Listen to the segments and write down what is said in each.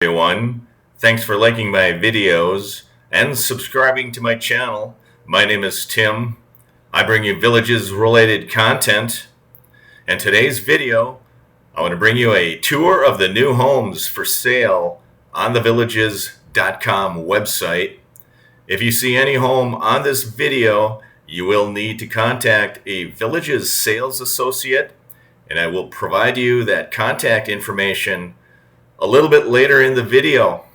Everyone. Thanks for liking my videos and subscribing to my channel. My name is Tim. I bring you villages related content. And today's video, I want to bring you a tour of the new homes for sale on the villages.com website. If you see any home on this video, you will need to contact a Villages sales associate, and I will provide you that contact information a little bit later in the video.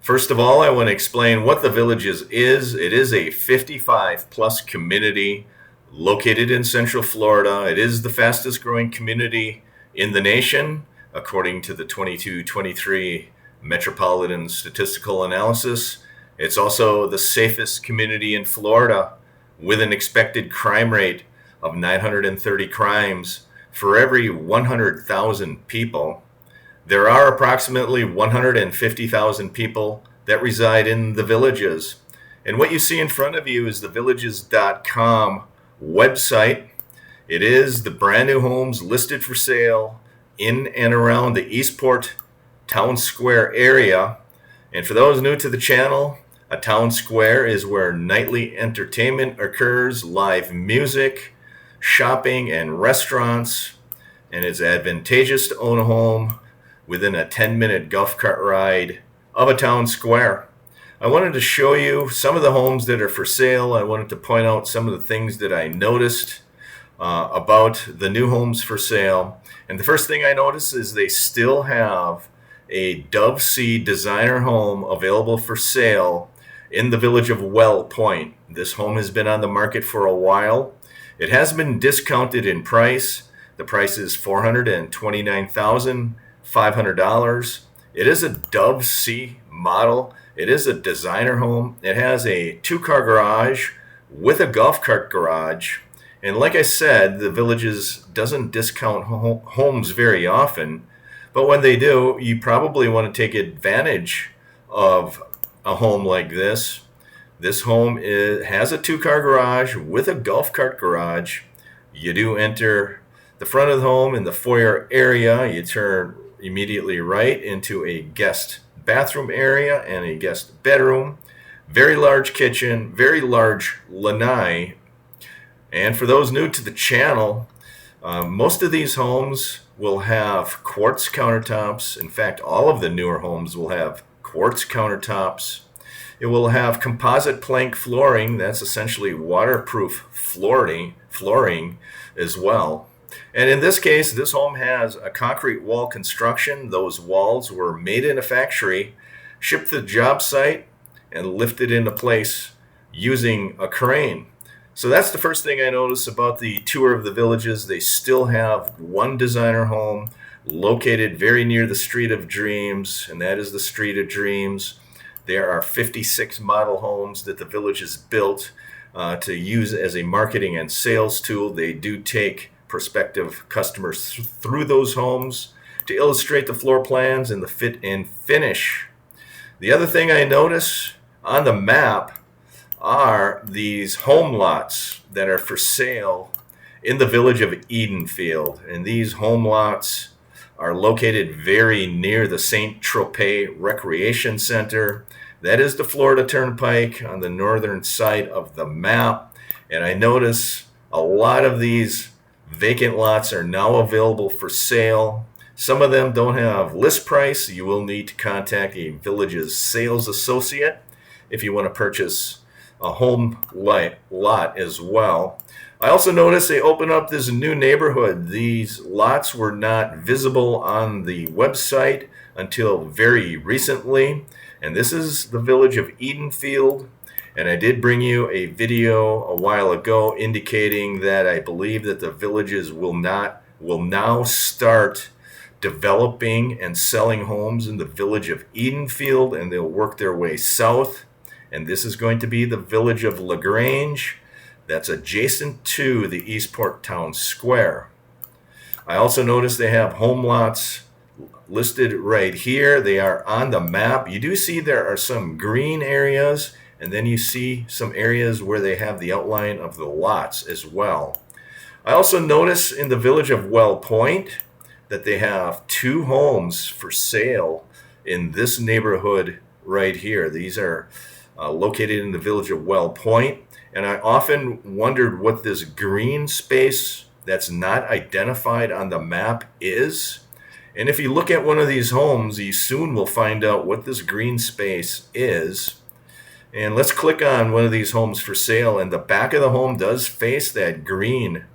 First of all, I want to explain what the Villages is. It is a 55 plus community located in Central Florida. It is the fastest growing community in the nation, according to the 22-23 Metropolitan Statistical Analysis. It's also the safest community in Florida, with an expected crime rate of 930 crimes for every 100,000 people. There are approximately 150,000 people that reside in the Villages. And what you see in front of you is the villages.com website. It is the brand new homes listed for sale in and around the Eastport Town Square area. And for those new to the channel, a town square is where nightly entertainment occurs, live music, shopping, and restaurants. And it's advantageous to own a home within a 10-minute golf cart ride of a town square. I wanted to show you some of the homes that are for sale. I wanted to point out some of the things that I noticed about the new homes for sale. And the first thing I noticed is they still have a Dove Sea designer home available for sale in the village of Well Point. This home has been on the market for a while. It has been discounted in price. The price is $429,500. It is a Dove Sea model. It is a designer home. It has a 2-car garage with a golf cart garage. And like I said, the Villages doesn't discount homes very often. But when they do, you probably want to take advantage of a home like this. This home has a 2-car garage with a golf cart garage. You do enter the front of the home in the foyer area. You turn immediately right into a guest bathroom area and a guest bedroom. Very large kitchen, very large lanai. And for those new to the channel, most of these homes will have quartz countertops. In fact, all of the newer homes will have quartz countertops. It will have composite plank flooring. That's essentially waterproof flooring as well. And in this case, this home has a concrete wall construction. Those walls were made in a factory, shipped to the job site, and lifted into place using a crane. So that's the first thing I noticed about the tour of the Villages. They still have one designer home located very near the Street of Dreams, and that is the Street of Dreams. There are 56 model homes that the Villages built to use as a marketing and sales tool. They do take prospective customers through those homes to illustrate the floor plans and the fit and finish. The other thing I notice on the map are these home lots that are for sale in the village of Edenfield. And these home lots are located very near the St. Tropez Recreation Center. That is the Florida Turnpike on the northern side of the map. And I notice a lot of these vacant lots are now available for sale. Some of them don't have list price. You will need to contact a Villages sales associate if you want to purchase a home lot as well. I also noticed they opened up this new neighborhood. These lots were not visible on the website until very recently. And this is the village of Edenfield. And I did bring you a video a while ago indicating that I believe that the Villages will now start developing and selling homes in the village of Edenfield, and they'll work their way south. And this is going to be the village of LaGrange. That's adjacent to the Eastport Town Square. I also noticed they have home lots listed right here. They are on the map. You do see there are some green areas, and then you see some areas where they have the outline of the lots as well. I also notice in the village of Well Point that they have 2 homes for sale in this neighborhood right here. These are located in the village of Well Point. And I often wondered what this green space that's not identified on the map is. And if you look at one of these homes, you soon will find out what this green space is. And let's click on one of these homes for sale. And the back of the home does face that green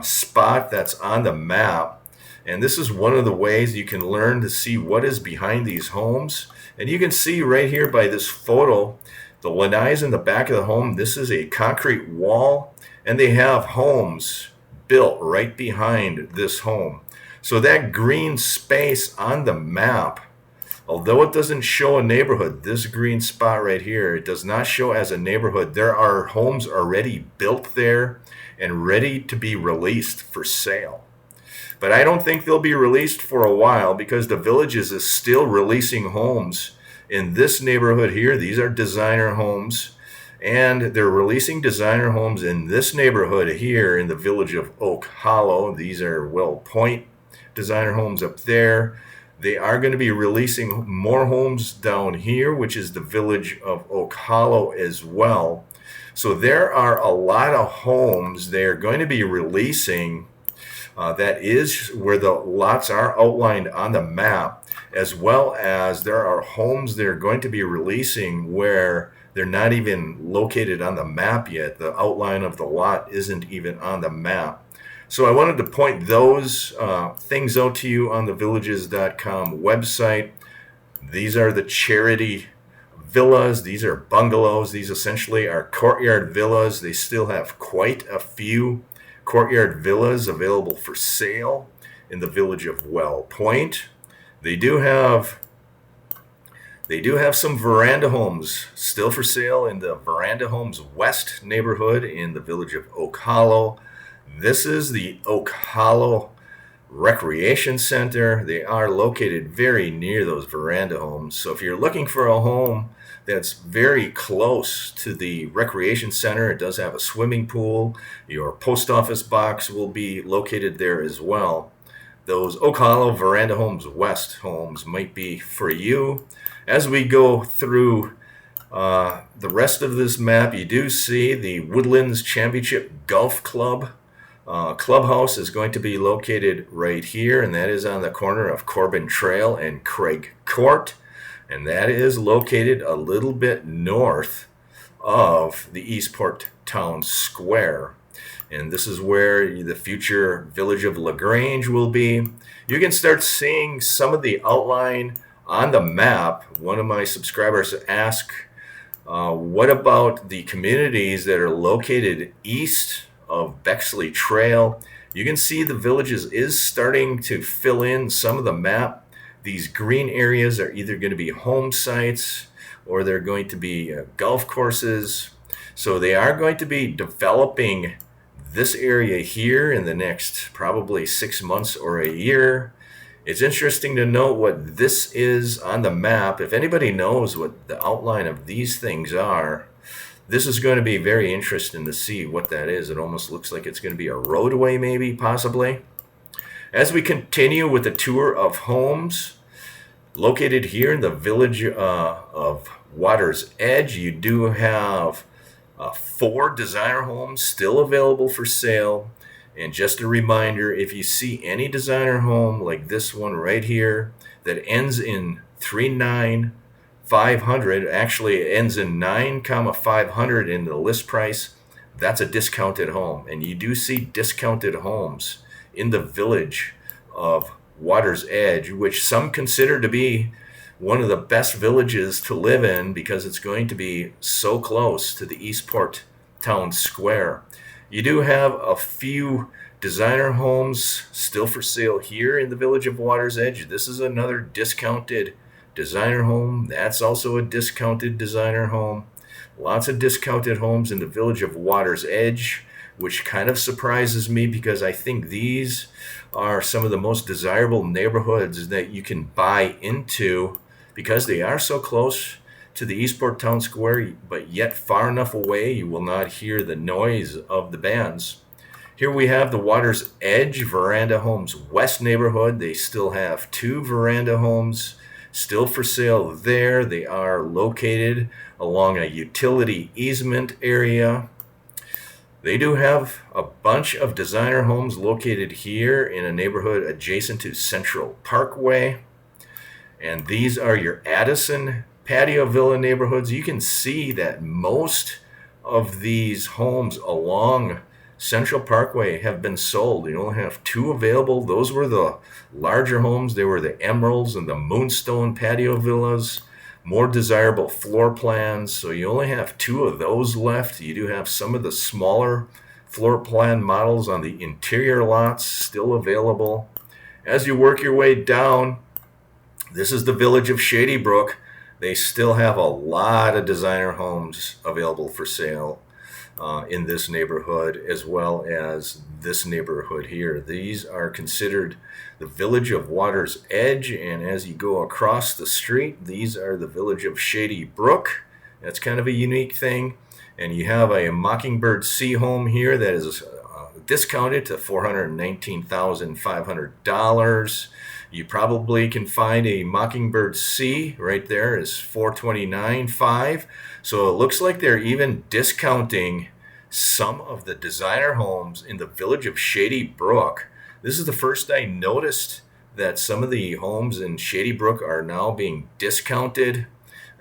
spot that's on the map. And this is one of the ways you can learn to see what is behind these homes. And you can see right here by this photo, the lanais in the back of the home. This is a concrete wall, and they have homes built right behind this home. So that green space on the map, although it doesn't show a neighborhood, this green spot right here, it does not show as a neighborhood. There are homes already built there and ready to be released for sale. But I don't think they'll be released for a while because the Villages is still releasing homes in this neighborhood here. These are designer homes, and they're releasing designer homes in this neighborhood here in the village of Oak Hollow. These are Well Point designer homes up there. They are going to be releasing more homes down here, which is the village of Oak Hollow as well. So there are a lot of homes they're going to be releasing. That is where the lots are outlined on the map, as well as there are homes they're going to be releasing where they're not even located on the map yet. The outline of the lot isn't even on the map. So I wanted to point those things out to you on the villages.com website. These are the charity villas. These are bungalows. These essentially are courtyard villas. They still have quite a few courtyard villas available for sale in the village of Well Point. They do have some veranda homes still for sale in the Veranda Homes West neighborhood in the village of Oak Hollow. This is the Oak Hollow Recreation Center. They are located very near those veranda homes. So if you're looking for a home that's very close to the recreation center, it does have a swimming pool. Your post office box will be located there as well. Those Oak Hollow Veranda Homes West homes might be for you. As we go through the rest of this map, you do see the Woodlands Championship Golf Club clubhouse is going to be located right here, and that is on the corner of Corbin Trail and Craig Court. And that is located a little bit north of the Eastport Town Square. And this is where the future village of LaGrange will be. You can start seeing some of the outline on the map. One of my subscribers asked, what about the communities that are located east of Bexley Trail? You can see the Villages is starting to fill in some of the map. These green areas are either going to be home sites or they're going to be golf courses. So they are going to be developing this area here in the next probably 6 months or a year. It's interesting to note what this is on the map. If anybody knows what the outline of these things are, this is going to be very interesting to see what that is. It almost looks like it's going to be a roadway, maybe, possibly. As we continue with the tour of homes located here in the village of Water's Edge, you do have 4 designer homes still available for sale. And just a reminder, if you see any designer home like this one right here that ends in 39500, actually it ends in 9,500 in the list price, that's a discounted home. And you do see discounted homes in the village of Water's Edge, which some consider to be one of the best villages to live in because it's going to be so close to the Eastport Town Square. You do have a few designer homes still for sale here in the village of Water's Edge. This is another discounted designer home. That's also a discounted designer home. Lots of discounted homes in the village of Water's Edge, which kind of surprises me because I think these are some of the most desirable neighborhoods that you can buy into because they are so close to the Eastport Town Square, but yet far enough away you will not hear the noise of the bands. Here we have the Water's Edge Veranda Homes West neighborhood. They still have 2 veranda homes still for sale there. They are located along a utility easement area. They do have a bunch of designer homes located here in a neighborhood adjacent to Central Parkway. And these are your Addison patio villa neighborhoods. You can see that most of these homes along Central Parkway have been sold. You only have 2 available. Those were the larger homes. They were the Emeralds and the Moonstone patio villas. More desirable floor plans. So you only have 2 of those left. You do have some of the smaller floor plan models on the interior lots still available. As you work your way down, this is the village of Shady Brook. They still have a lot of designer homes available for sale in this neighborhood, as well as this neighborhood here. These are considered the village of Water's Edge, and as you go across the street, these are the village of Shady Brook. That's kind of a unique thing. And you have a Mockingbird C home here that is discounted to $419,500. You probably can find a Mockingbird C right there is $429,500. So it looks like they're even discounting some of the designer homes in the village of Shady Brook. This is the first I noticed that some of the homes in Shady Brook are now being discounted.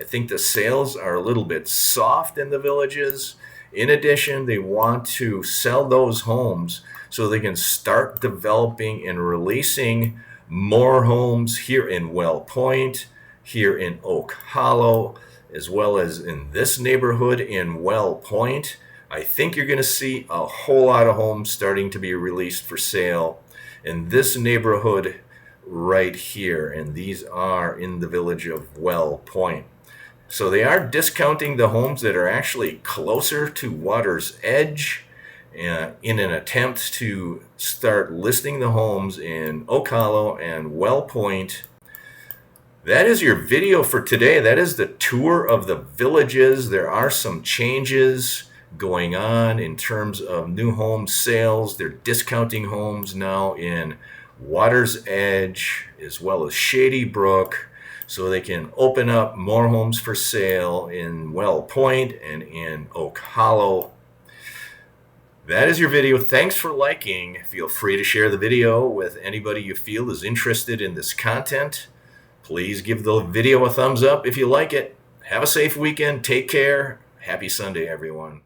I think the sales are a little bit soft in the villages. In addition, they want to sell those homes so they can start developing and releasing more homes here in Well Point, here in Oak Hollow, as well as in this neighborhood in Well Point. I think you're going to see a whole lot of homes starting to be released for sale in this neighborhood right here, and these are in the village of Well Point. So they are discounting the homes that are actually closer to Water's Edge in an attempt to start listing the homes in Oak Hollow and Well Point. That is your video for today. That is the tour of the villages. There are some changes going on in terms of new home sales. They're discounting homes now in Water's Edge as well as Shady Brook, so they can open up more homes for sale in Well Point and in Oak Hollow. That is your video. Thanks for liking. Feel free to share the video with anybody you feel is interested in this content. Please give the video a thumbs up if you like it. Have a safe weekend. Take care. Happy Sunday, everyone.